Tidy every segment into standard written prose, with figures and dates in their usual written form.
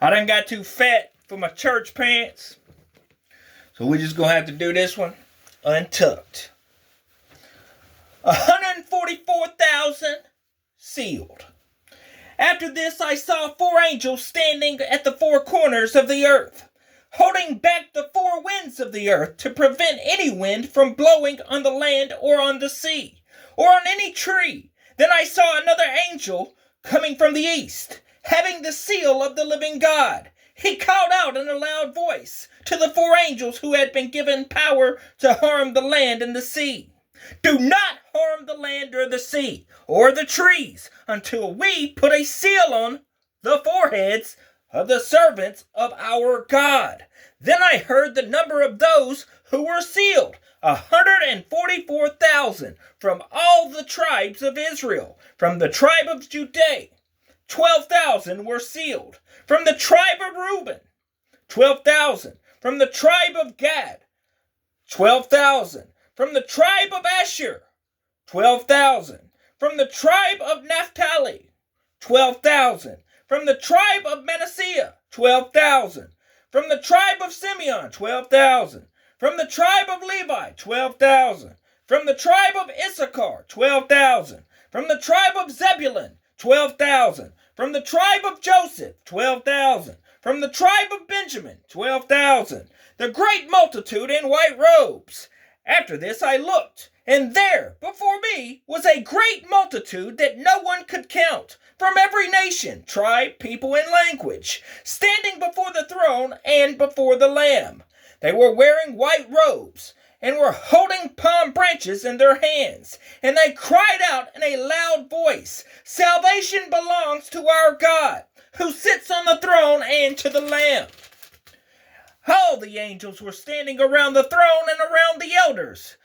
I done got too fat for my church pants. So we just gonna have to do this one untucked. 144,000 sealed. After this I saw 4 angels standing at the 4 corners of the earth, holding back the 4 winds of the earth to prevent any wind from blowing on the land or on the sea, or on any tree. Then I saw another angel coming from the east, having the seal of the living God. He called out in a loud voice to the 4 angels who had been given power to harm the land and the sea. Do not harm the land or the sea or the trees until we put a seal on the foreheads of the servants of our God. Then I heard the number of those who were sealed, 144,000 from all the tribes of Israel. From the tribe of Judah, 12,000 were sealed. From the tribe of Reuben, 12,000. From the tribe of Gad, 12,000. From the tribe of Asher, 12,000. From the tribe of Naphtali, 12,000. From the tribe of Manasseh, 12,000. From the tribe of Simeon, 12,000. From the tribe of Levi, 12,000. From the tribe of Issachar, 12,000. From the tribe of Zebulun, 12,000. From the tribe of Joseph, 12,000. From the tribe of Benjamin, 12,000. The great multitude in white robes. After this I looked, and there before me was a great multitude that no one could count, from every nation, tribe, people, and language, standing before the throne and before the Lamb. They were wearing white robes, and were holding palm branches in their hands, and they cried out in a loud voice, Salvation belongs to our God, who sits on the throne, and to the Lamb. All the angels were standing around the throne and around the elders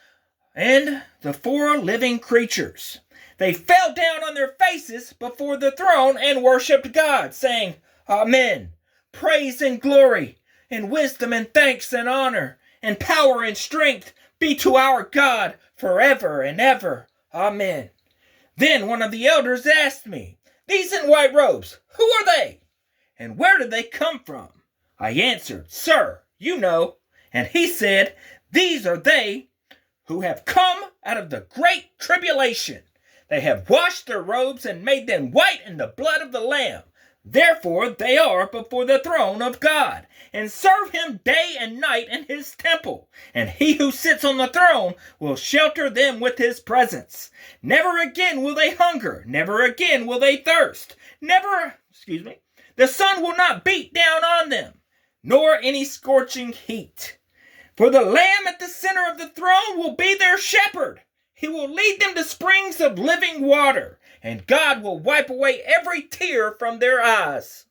and the 4 living creatures. They fell down on their faces before the throne and worshipped God, saying, Amen. Praise and glory and wisdom and thanks and honor and power and strength be to our God forever and ever. Amen. Then one of the elders asked me, These in white robes, who are they? And where did they come from? I answered, Sir, you know. And he said, These are they who have come out of the great tribulation. They have washed their robes and made them white in the blood of the Lamb. Therefore they are before the throne of God, and serve him day and night in his temple. And he who sits on the throne will shelter them with his presence. Never again will they hunger, never again will they thirst. The sun will not beat down on them, nor any scorching heat. For the Lamb at the center of the throne will be their shepherd. He will lead them to springs of living water, and God will wipe away every tear from their eyes.